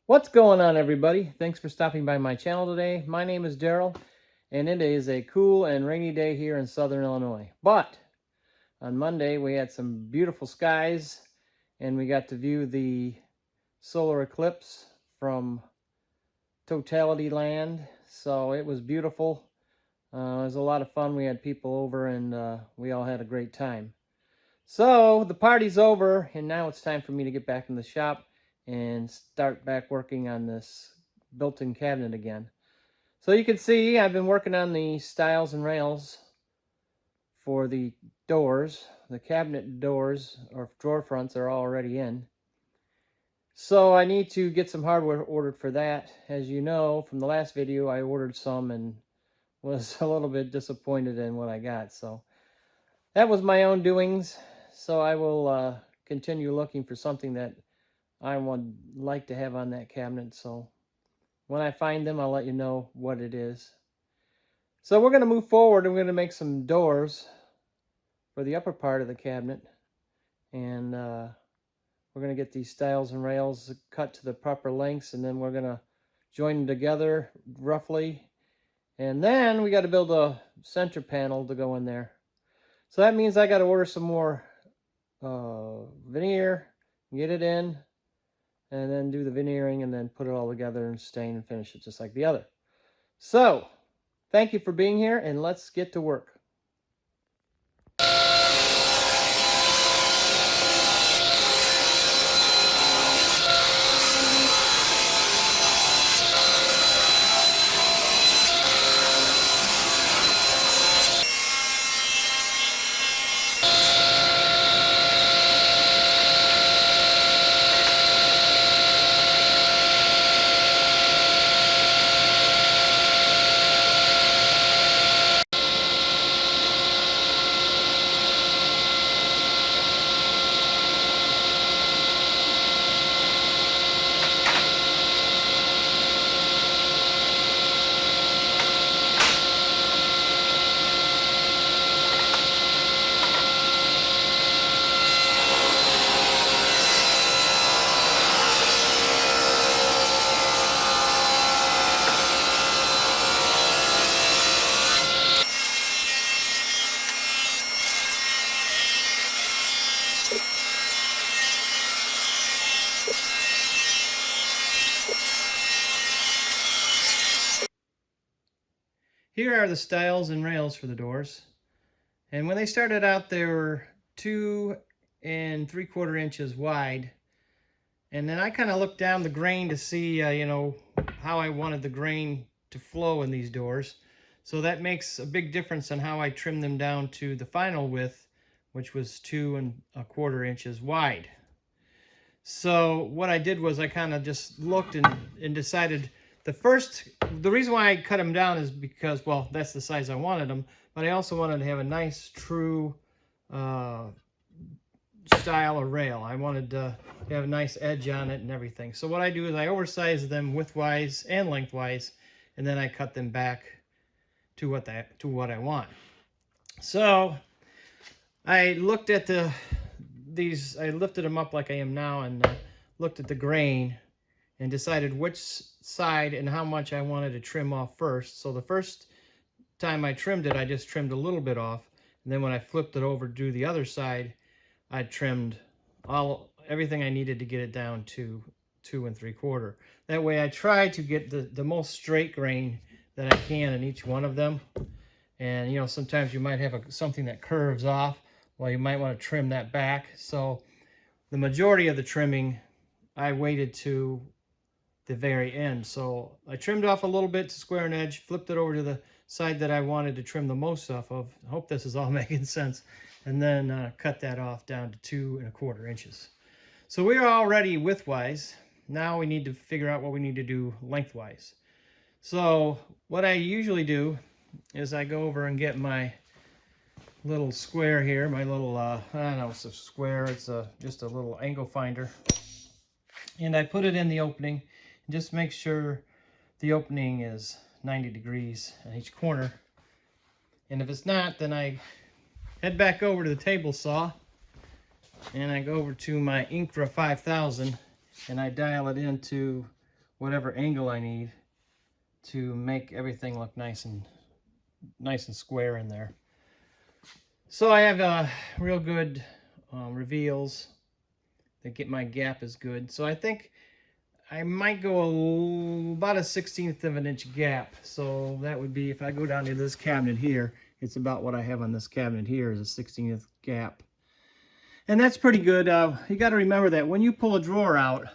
What's going on, everybody? Thanks for stopping by my channel today. My name is Daryl, and it is a cool and rainy day here in Southern Illinois. But on Monday, we had some beautiful skies, and we got to view the solar eclipse from Totality Land. So it was beautiful. It was a lot of fun. We had people over, and we all had a great time. So the party's over, and now it's time for me to get back in the shop and start back working on this built-in cabinet again. So you can see I've been working on the stiles and rails for the doors. The cabinet doors or drawer fronts are already in. So I need to get some hardware ordered for that. As you know from the last video, I ordered some and was a little bit disappointed in what I got. So that was my own doings. So I will continue looking for something that I would like to have on that cabinet. So when I find them, I'll let you know what it is. So we're going to move forward and we're going to make some doors for the upper part of the cabinet. And we're going to get these stiles and rails cut to the proper lengths, and then we're going to join them together roughly. And then we got to build a center panel to go in there. So that means I got to order some more veneer, get it in, and then do the veneering, and then put it all together and stain and finish it just like the other. So thank you for being here, and let's get to work. Here are the stiles and rails for the doors. And when they started out, they were 2 3/4 inches wide. And then I kind of looked down the grain to see, how I wanted the grain to flow in these doors. So that makes a big difference on how I trim them down to the final width, which was 2 1/4 inches wide. So what I did was I kind of just looked and decided the reason why I cut them down is because, well, that's the size I wanted them, but I also wanted to have a nice, true style of rail. I wanted to have a nice edge on it and everything. So what I do is I oversize them widthwise and lengthwise, and then I cut them back to what I want. So I looked at I lifted them up like I am now and looked at the grain and decided which side and how much I wanted to trim off first. So the first time I trimmed it, I just trimmed a little bit off. And then when I flipped it over to do the other side, I trimmed everything I needed to get it down to 2 3/4. That way I try to get the most straight grain that I can in each one of them. And sometimes you might have something that curves off. Well, you might want to trim that back. So the majority of the trimming, I waited to the very end. So I trimmed off a little bit to square an edge, flipped it over to the side that I wanted to trim the most off of. I hope this is all making sense. And then cut that off down to 2 1/4 inches. So we are already widthwise. Now we need to figure out what we need to do lengthwise. So what I usually do is I go over and get my little square here, my little, I don't know, it's a square, it's just a little angle finder. And I put it in the opening and just make sure the opening is 90 degrees at each corner. And if it's not, then I head back over to the table saw and I go over to my Incra 5000 and I dial it into whatever angle I need to make everything look nice and square in there. So I have real good reveals that get my gap is good. So I think I might go about a 1/16 of an inch gap. So that would be, if I go down to this cabinet here, it's about what I have on this cabinet here is a 1/16 gap. And that's pretty good. You got to remember that when you pull a drawer out,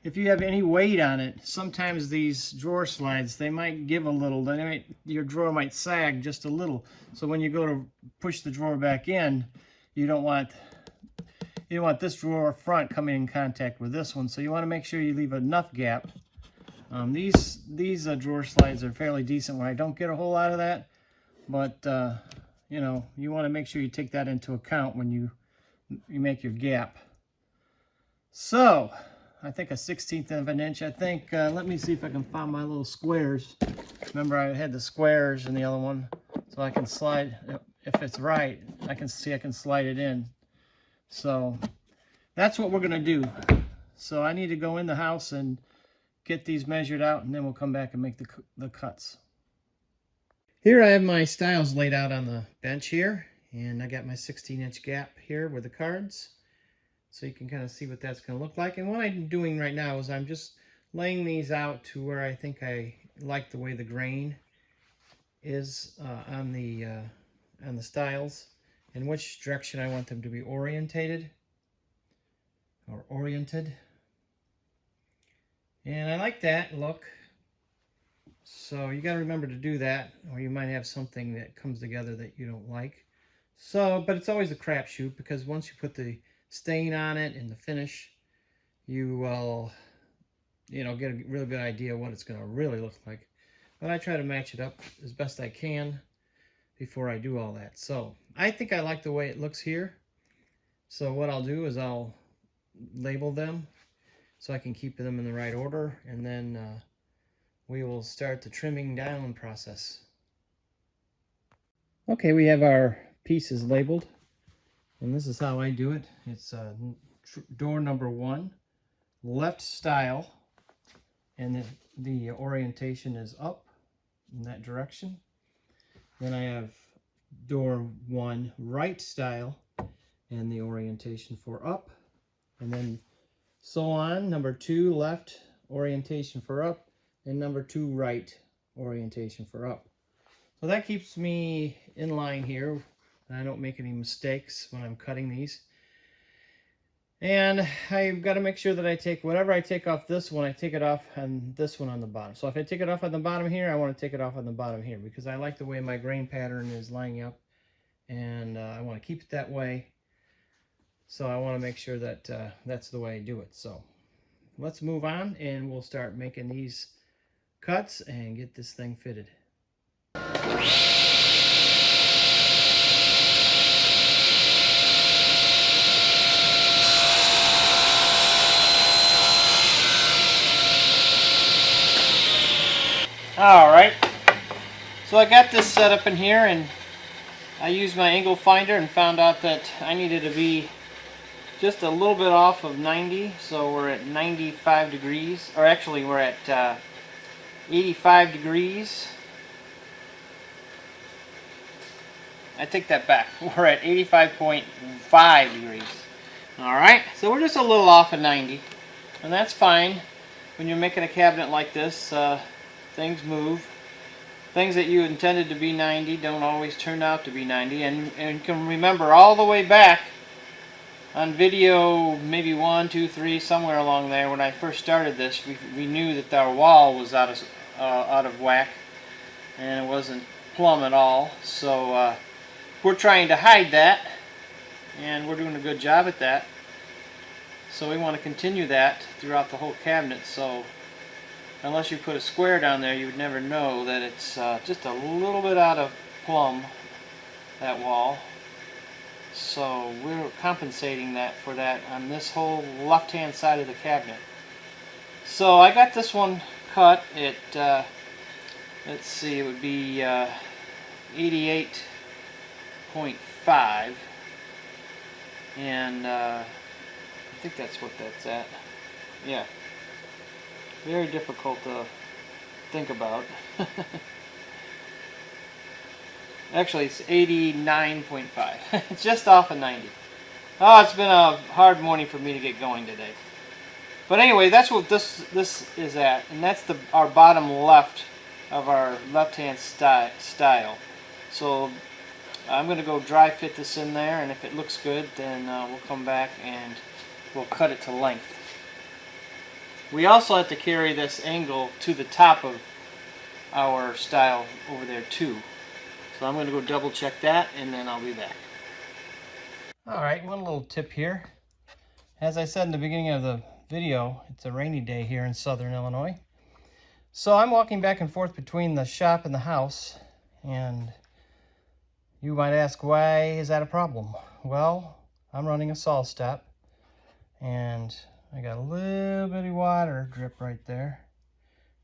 if you have any weight on it, sometimes these drawer slides, they might give a little. Your drawer might sag just a little. So when you go to push the drawer back in, you don't want this drawer front coming in contact with this one. So you want to make sure you leave enough gap. These drawer slides are fairly decent when I don't get a whole lot of that. But, you know, you want to make sure you take that into account when you make your gap. So I think a 1/16 of an inch. I think, let me see if I can find my little squares. Remember I had the squares in the other one. So I can slide, if it's right, I can slide it in. So that's what we're going to do. So I need to go in the house and get these measured out, and then we'll come back and make the cuts. Here I have my stiles laid out on the bench here, and I got my 16-inch gap here with the cards. So you can kind of see what that's going to look like. And what I'm doing right now is I'm just laying these out to where I think I like the way the grain is on the stiles, and which direction I want them to be oriented. And I like that look. So you got to remember to do that, or you might have something that comes together that you don't like. So, but it's always a crapshoot, because once you put the stain on it and the finish, you will, you know, get a really good idea what it's going to really look like. But I try to match it up as best I can before I do all that. So I think I like the way it looks here. So what I'll do is I'll label them so I can keep them in the right order, and then we will start the trimming down process. Okay, we have our pieces labeled, and this is how I do it. It's door number 1, left stile, and the orientation is up in that direction. Then I have door 1, right stile, and the orientation for up, and then so on. Number 2, left orientation for up, and number 2, right orientation for up. So that keeps me in line here, and I don't make any mistakes when I'm cutting these. And I've got to make sure that I take whatever I take off this one, I take it off on this one on the bottom. So if I take it off on the bottom here, I want to take it off on the bottom here, because I like the way my grain pattern is lining up, and I want to keep it that way. So I want to make sure that that's the way I do it. So let's move on, and we'll start making these cuts and get this thing fitted. Alright, so I got this set up in here, and I used my angle finder and found out that I needed to be just a little bit off of 90, so we're at 95 degrees, or actually we're at 85 degrees. I take that back. We're at 85.5 degrees. Alright, so we're just a little off of 90, and that's fine. When you're making a cabinet like this, things move. Things that you intended to be 90 don't always turn out to be 90, and you can remember all the way back on video maybe 1, 2, 3, somewhere along there, when I first started this, we knew that our wall was out of whack, and it wasn't plumb at all. So we're trying to hide that, and we're doing a good job at that. So we want to continue that throughout the whole cabinet. So unless you put a square down there, you would never know that it's just a little bit out of plumb, that wall. So we're compensating that for that on this whole left-hand side of the cabinet. So I got this one cut at, let's see, it would be 88.5, and I think that's what that's at. Yeah. Very difficult to think about. Actually, it's 89.5. It's just off of 90. Oh, it's been a hard morning for me to get going today. But anyway, that's what this is at, and that's our bottom left of our left-hand style. So I'm going to go dry fit this in there, and if it looks good, then we'll come back and we'll cut it to length. We also have to carry this angle to the top of our style over there too. So I'm going to go double check that, and then I'll be back. Alright, one little tip here. As I said in the beginning of the video, it's a rainy day here in southern Illinois. So I'm walking back and forth between the shop and the house, and you might ask, why is that a problem? Well, I'm running a saw step, and I got a little bitty water drip right there,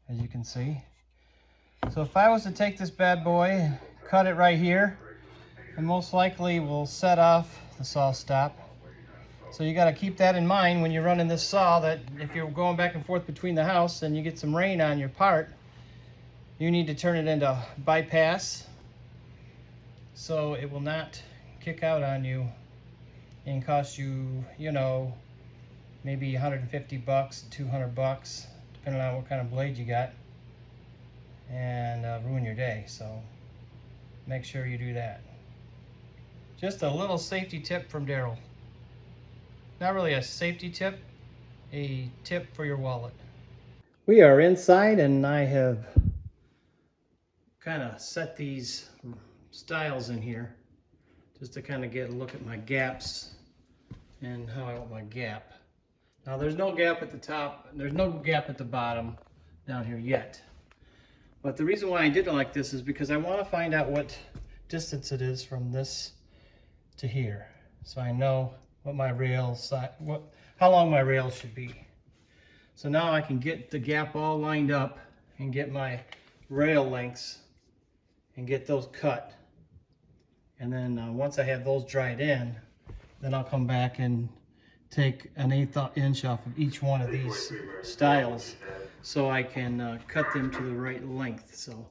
as you can see. So if I was to take this bad boy and cut it right here, it most likely will set off the saw stop. So you got to keep that in mind when you're running this saw, that if you're going back and forth between the house and you get some rain on your part, you need to turn it into bypass so it will not kick out on you and cost you, you know, maybe 150 bucks, 200 bucks, depending on what kind of blade you got, and ruin your day. So make sure you do that. Just a little safety tip from Daryl. Not really a safety tip, a tip for your wallet. We are inside, and I have kind of set these styles in here just to kind of get a look at my gaps and how I want my gap. Now there's no gap at the top, there's no gap at the bottom down here yet. But the reason why I did it like this is because I want to find out what distance it is from this to here, so I know what my rail side, how long my rail should be. So now I can get the gap all lined up and get my rail lengths and get those cut. And then once I have those dried in, then I'll come back and take an 1/8 inch off of each one of these styles so I can cut them to the right length. So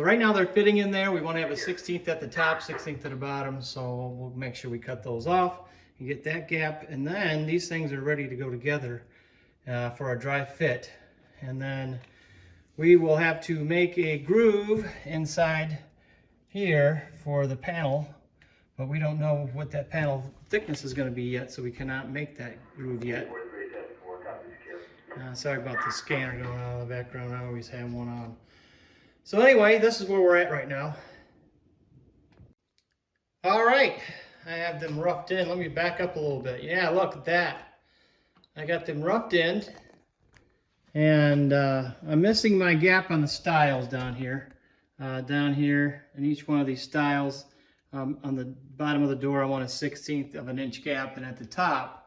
right now they're fitting in there. We want to have a 1/16 at the top, 1/16 at the bottom, so we'll make sure we cut those off and get that gap, and then these things are ready to go together for a dry fit. And then we will have to make a groove inside here for the panel, but we don't know what that panel thickness is going to be yet, so we cannot make that groove yet. Sorry about the scanner going on in the background. I always have one on. So anyway, this is where we're at right now. All right, I have them roughed in. Let me back up a little bit. Yeah, look at that. I got them roughed in, and I'm missing my gap on the styles down here. Down here in each one of these styles, on the bottom of the door, I want a 1/16 inch gap, and at the top.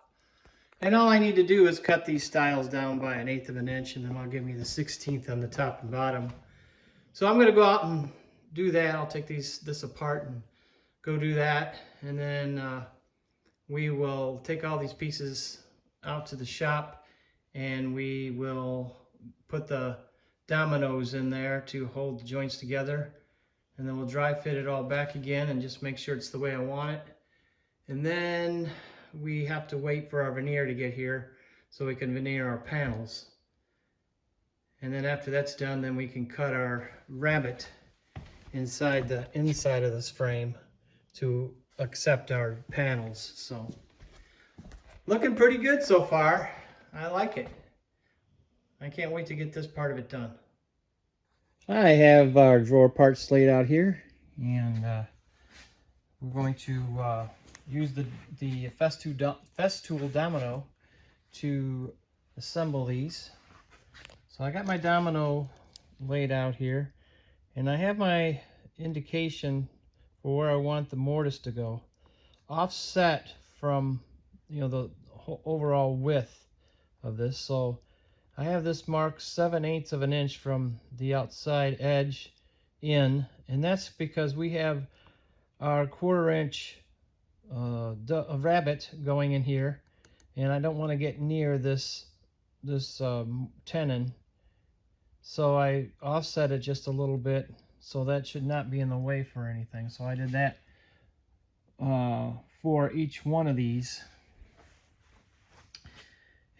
And all I need to do is cut these styles down by 1/8 inch, and then I'll give me the 1/16 on the top and bottom. So I'm going to go out and do that. I'll take this apart and go do that, and then we will take all these pieces out to the shop, and we will put the dominoes in there to hold the joints together, and then we'll dry fit it all back again and just make sure it's the way I want it. And then we have to wait for our veneer to get here so we can veneer our panels. And then after that's done, then we can cut our rabbet inside the inside of this frame to accept our panels. So looking pretty good so far. I like it. I can't wait to get this part of it done. I have our drawer parts laid out here, and we're going to use the Festool domino to assemble these. So I got my domino laid out here, and I have my indication for where I want the mortise to go, offset from, you know, the overall width of this. So I have this marked 7/8 inch from the outside edge in, and that's because we have our 1/4 inch rabbet going in here, and I don't want to get near this tenon So I offset it just a little bit, so that should not be in the way for anything. So I did that for each one of these.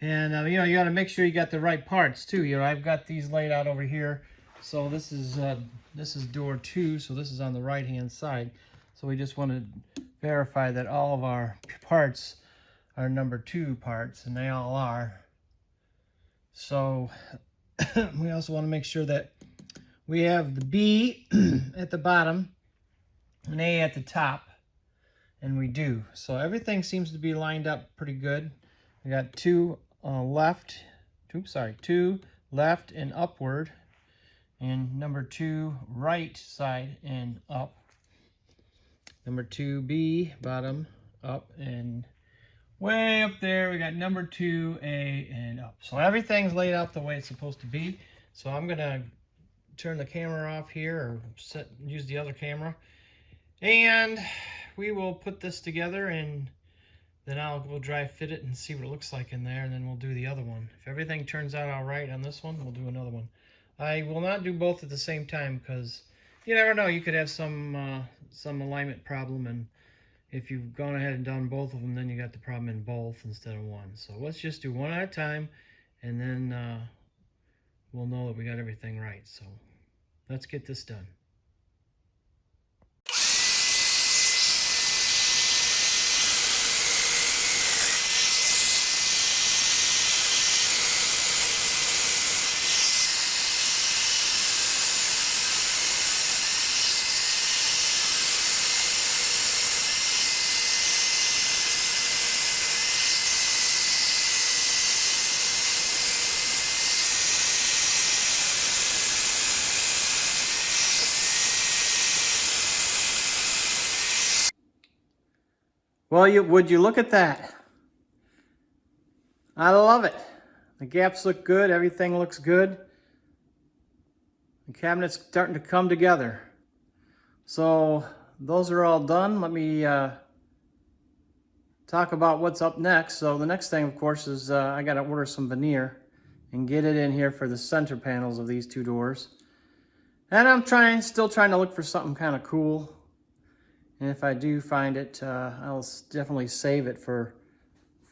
And you know, you got to make sure you got the right parts too. You know, I've got these laid out over here. So this is door 2, so this is on the right hand side. So we just want to verify that all of our parts are number 2 parts, and they all are. So we also want to make sure that we have the B at the bottom and A at the top, and we do. So everything seems to be lined up pretty good. We got 2 left and upward, and number 2 right side and up. Number 2B bottom, up, and way up there we got number 2A and up. So everything's laid out the way it's supposed to be. So I'm gonna turn the camera off here, or use the other camera, and we will put this together, and then we'll dry fit it and see what it looks like in there, and then we'll do the other one. If everything turns out all right on this one, we'll do another one. I will not do both at the same time, because you never know, you could have some alignment problem, and if you've gone ahead and done both of them, then you got the problem in both instead of one. So let's just do one at a time, and then we'll know that we got everything right. So let's get this done. Well, would you look at that? I love it. The gaps look good. Everything looks good. The cabinet's starting to come together. So those are all done. Let me talk about what's up next. So the next thing, of course, is I got to order some veneer and get it in here for the center panels of these 2 doors. And I'm still trying to look for something kind of cool. And if I do find it, I'll definitely save it for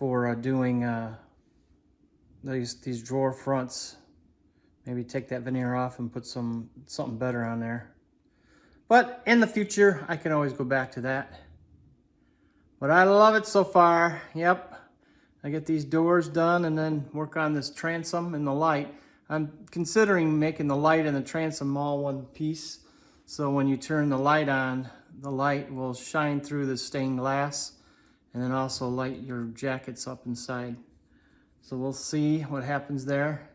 doing these drawer fronts. Maybe take that veneer off and put something better on there. But in the future, I can always go back to that. But I love it so far. Yep, I get these doors done and then work on this transom and the light. I'm considering making the light and the transom all one piece. So when you turn the light on, the light will shine through the stained glass and then also light your jackets up inside. So we'll see what happens there.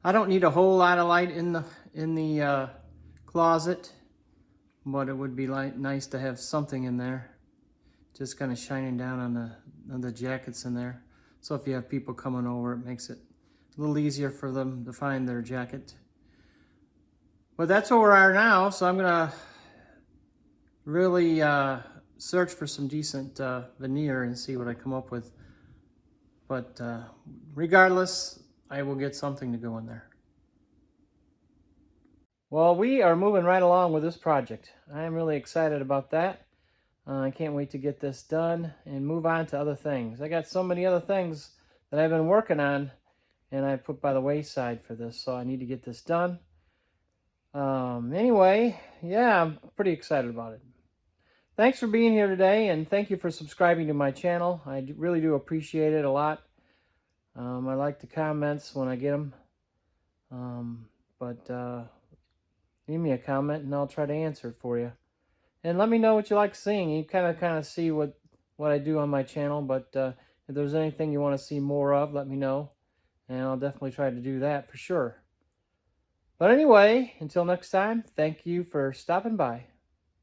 I don't need a whole lot of light in the closet, but it would be nice to have something in there, just kind of shining down on the jackets in there. So if you have people coming over, it makes it a little easier for them to find their jacket. But that's where we are now, so I'm gonna really search for some decent veneer and see what I come up with. But regardless, I will get something to go in there. Well, we are moving right along with this project. I am really excited about that. I can't wait to get this done and move on to other things. I got so many other things that I've been working on and I put by the wayside for this, so I need to get this done. Anyway, yeah, I'm pretty excited about it. Thanks for being here today, and thank you for subscribing to my channel. I really do appreciate it a lot. I like the comments when I get them. Leave me a comment and I'll try to answer it for you. And let me know what you like seeing. You kind of see what I do on my channel, but if there's anything you want to see more of, let me know. And I'll definitely try to do that for sure. But anyway, until next time, thank you for stopping by.